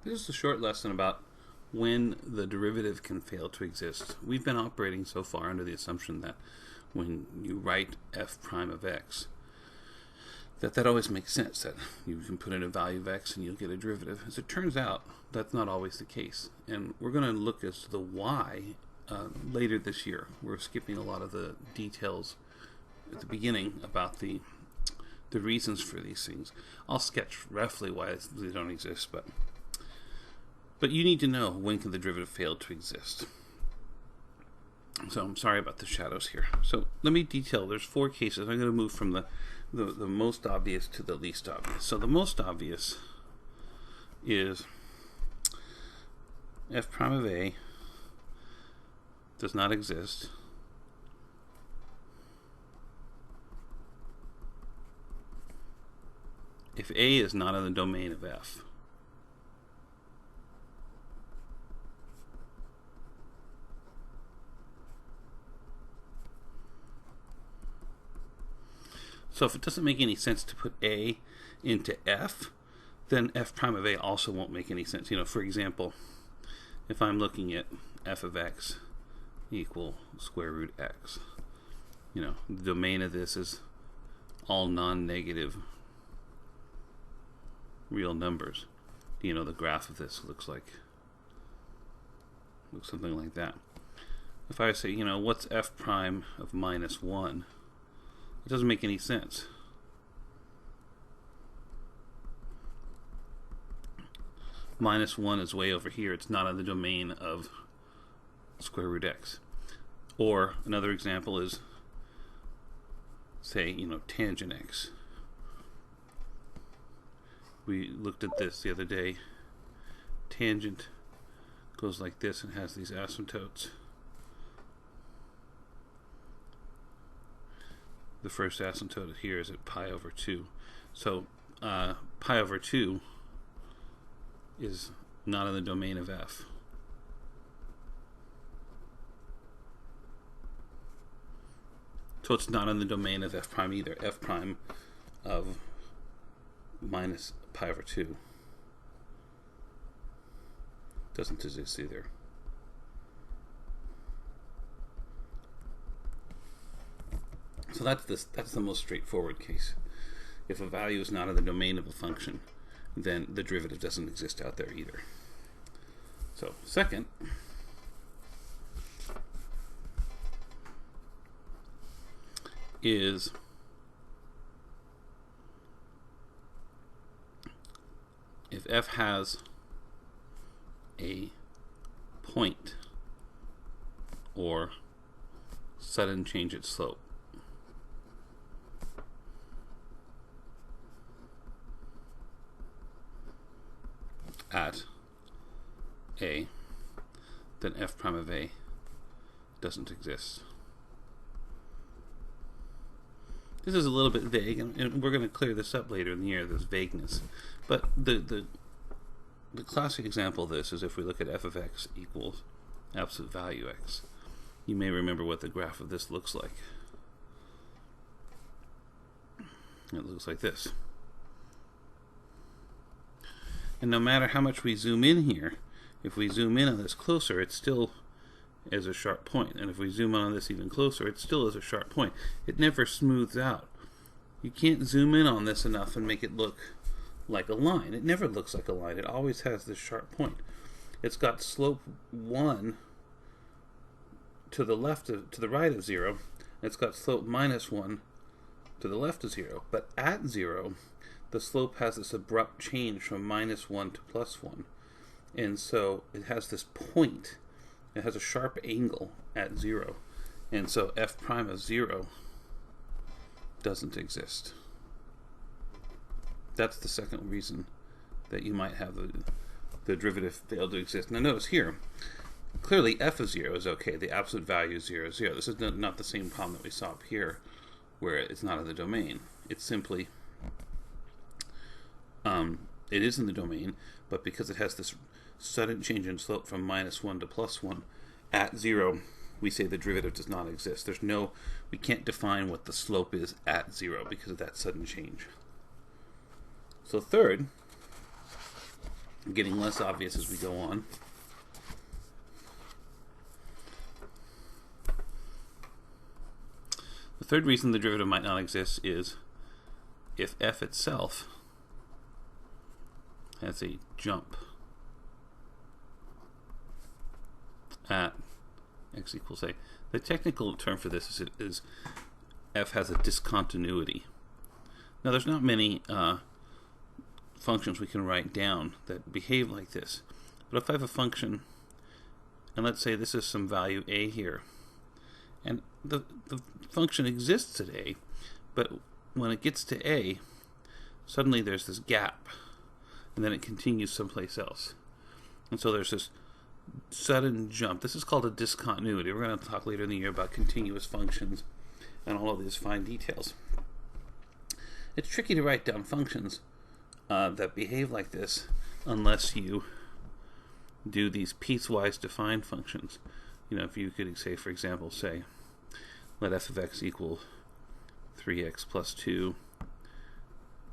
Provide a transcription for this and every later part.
This is a short lesson about when the derivative can fail to exist. We've been operating so far under the assumption that when you write f prime of x, that always makes sense, that you can put in a value of x and you'll get a derivative. As it turns out, that's not always the case. And we're going to look as to the why later this year. We're skipping a lot of the details at the beginning about the reasons for these things. I'll sketch roughly why they don't exist, but you need to know when can the derivative fail to exist. So I'm sorry about the shadows here. So let me detail. There's four cases. I'm going to move from the most obvious to the least obvious. So the most obvious is f prime of a does not exist if a is not in the domain of f. So if it doesn't make any sense to put a into f, then f prime of a also won't make any sense. For example, if I'm looking at f of x equal square root x, the domain of this is all non-negative real numbers. The graph of this looks something like that. If I say, what's f prime of minus 1? It doesn't make any sense. Minus 1 is way over here. It's not in the domain of square root x. Or another example is, say, tangent x. We looked at this the other day. Tangent goes like this and has these asymptotes. The first asymptote here is at pi over 2. So pi over 2 is not in the domain of f. So it's not in the domain of f prime either. F prime of minus pi over 2 doesn't exist either. So that's the most straightforward case. If a value is not in the domain of a function, then the derivative doesn't exist out there either. So second is if f has a point or sudden change its slope. At a, then f prime of a doesn't exist. This is a little bit vague, and we're going to clear this up later in the year, this vagueness. But the classic example of this is if we look at f of x equals absolute value x. You may remember what the graph of this looks like. It looks like this. And no matter how much we zoom in here, if we zoom in on this closer, it still is a sharp point. And if we zoom in on this even closer, it still is a sharp point. It never smooths out. You can't zoom in on this enough and make it look like a line. It never looks like a line. It always has this sharp point. It's got slope 1 to the right of 0. And it's got slope minus 1 to the left of 0. But at 0, the slope has this abrupt change from minus 1 to plus 1. And so it has this point. It has a sharp angle at 0. And so f prime of 0 doesn't exist. That's the second reason that you might have the derivative fail to exist. Now notice here, clearly f of 0 is okay. The absolute value is 0, 0. This is not the same problem that we saw up here where it's not in the domain. It's simply it is in the domain, but because it has this sudden change in slope from minus 1 to plus 1 at 0, we say the derivative does not exist. We can't define what the slope is at 0 because of that sudden change. So third getting less obvious as we go on. The third reason the derivative might not exist is if f itself has a jump at x equals a. The technical term for this is f has a discontinuity. Now there's not many functions we can write down that behave like this. But if I have a function, and let's say this is some value a here, and the function exists at a, but when it gets to a, suddenly there's this gap, and then it continues someplace else. And so there's this sudden jump. This is called a discontinuity. We're going to talk later in the year about continuous functions and all of these fine details. It's tricky to write down functions that behave like this unless you do these piecewise defined functions. You know, if you could say, for example, say, let f of x equal 3x plus 2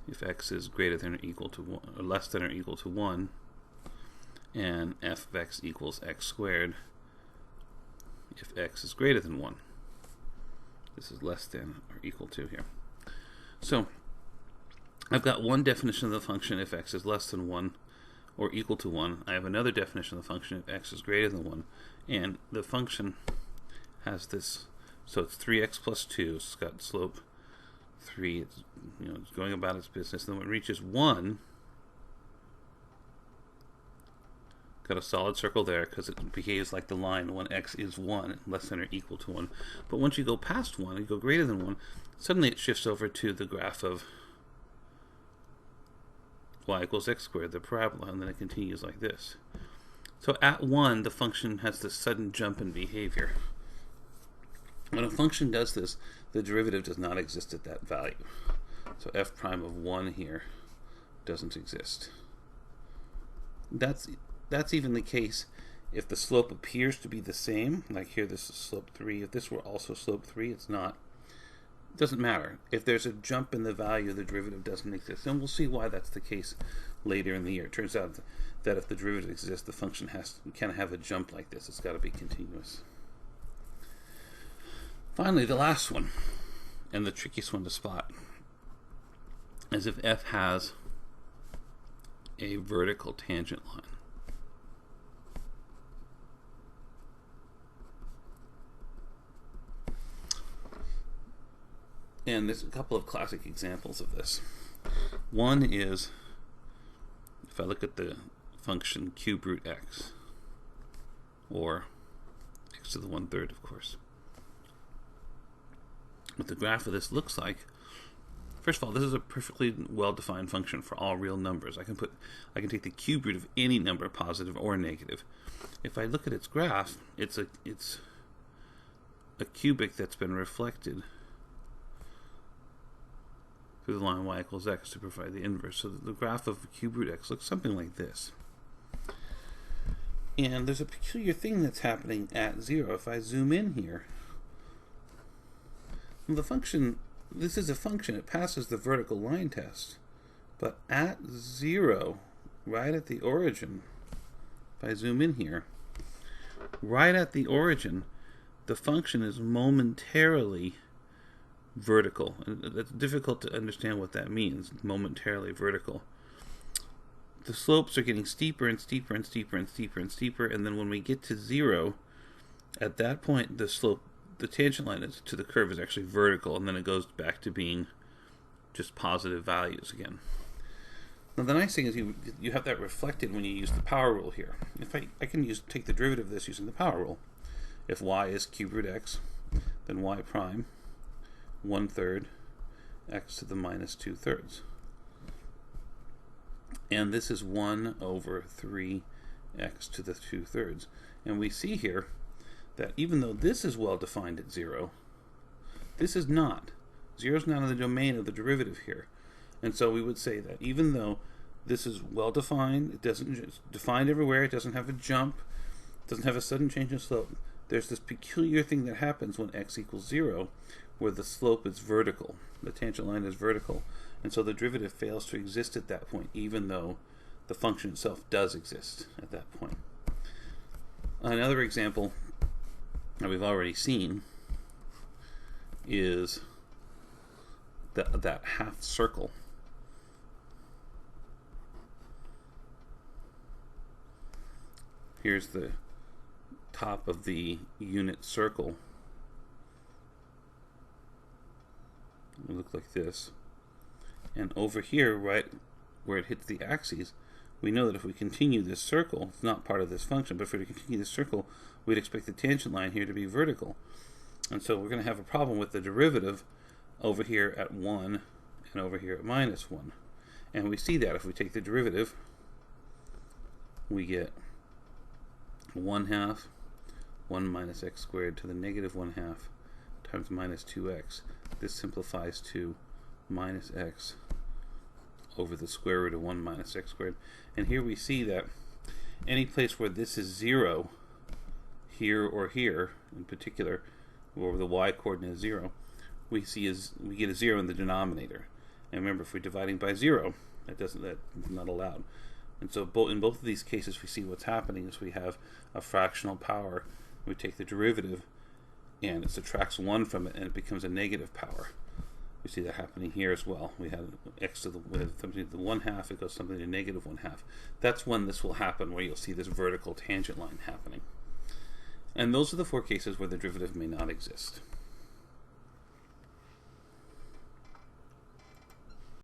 if x is greater than or equal to 1, or less than or equal to 1, and f of x equals x squared if x is greater than 1. This is less than or equal to here. So I've got one definition of the function if x is less than 1 or equal to 1. I have another definition of the function if x is greater than 1. And the function has this, so it's 3x plus 2. It's got slope 3. It's, it's going about its business. And then when it reaches 1, got a solid circle there because it behaves like the line when x is 1, less than or equal to 1. But once you go past 1 and you go greater than 1, suddenly it shifts over to the graph of y equals x squared, the parabola, and then it continues like this. So at 1, the function has this sudden jump in behavior. When a function does this, the derivative does not exist at that value. So f prime of 1 here doesn't exist. That's even the case if the slope appears to be the same. Like here, this is slope 3. If this were also slope 3, it's not. It doesn't matter. If there's a jump in the value, the derivative doesn't exist. And we'll see why that's the case later in the year. It turns out that if the derivative exists, the function can have a jump like this. It's got to be continuous. Finally, the last one, and the trickiest one to spot, is if f has a vertical tangent line. And there's a couple of classic examples of this. One is, if I look at the function cube root x, or x to the 1/3, of course. What the graph of this looks like, first of all, this is a perfectly well-defined function for all real numbers. I can take the cube root of any number, positive or negative. If I look at its graph, it's a cubic that's been reflected through the line y equals x to provide the inverse. So the graph of cube root x looks something like this. And there's a peculiar thing that's happening at 0. If I zoom in here, the function, this is a function, it passes the vertical line test. But at 0, right at the origin, if I zoom in here, right at the origin, the function is momentarily vertical. And it's difficult to understand what that means, momentarily vertical. The slopes are getting steeper and steeper and steeper and steeper and steeper, and then when we get to 0, at that point the slope, the tangent line to the curve is actually vertical, and then it goes back to being just positive values again. Now the nice thing is you have that reflected when you use the power rule here. If I can take the derivative of this using the power rule. If y is cube root x, then y prime 1/3 x to the minus 2/3. And this is 1 over 3 x to the 2/3. And we see here that even though this is well defined at 0, this is not. 0 is not in the domain of the derivative here. And so we would say that even though this is well defined, it doesn't, it's defined everywhere, it doesn't have a jump, it doesn't have a sudden change in slope, there's this peculiar thing that happens when x equals 0, where the slope is vertical, the tangent line is vertical, and so the derivative fails to exist at that point, even though the function itself does exist at that point. Another example that we've already seen is that half circle. Here's the top of the unit circle. It will look like this. And over here, right where it hits the axes, we know that if we continue this circle, it's not part of this function, but if we continue this circle, we'd expect the tangent line here to be vertical. And so we're going to have a problem with the derivative over here at 1 and over here at minus 1. And we see that if we take the derivative, we get 1/2 1 minus x squared to the negative 1/2 times minus 2x. This simplifies to minus x over the square root of 1 minus x squared. And here we see that any place where this is 0, here or here in particular, where the y coordinate is 0, we get a 0 in the denominator. And remember, if we're dividing by 0, that's not allowed. And so in both of these cases, we see what's happening is we have a fractional power. We take the derivative, and it subtracts 1 from it, and it becomes a negative power. We see that happening here as well. We have x to the, with something to the 1/2, it goes something to negative 1/2. That's when this will happen, where you'll see this vertical tangent line happening. And those are the 4 cases where the derivative may not exist.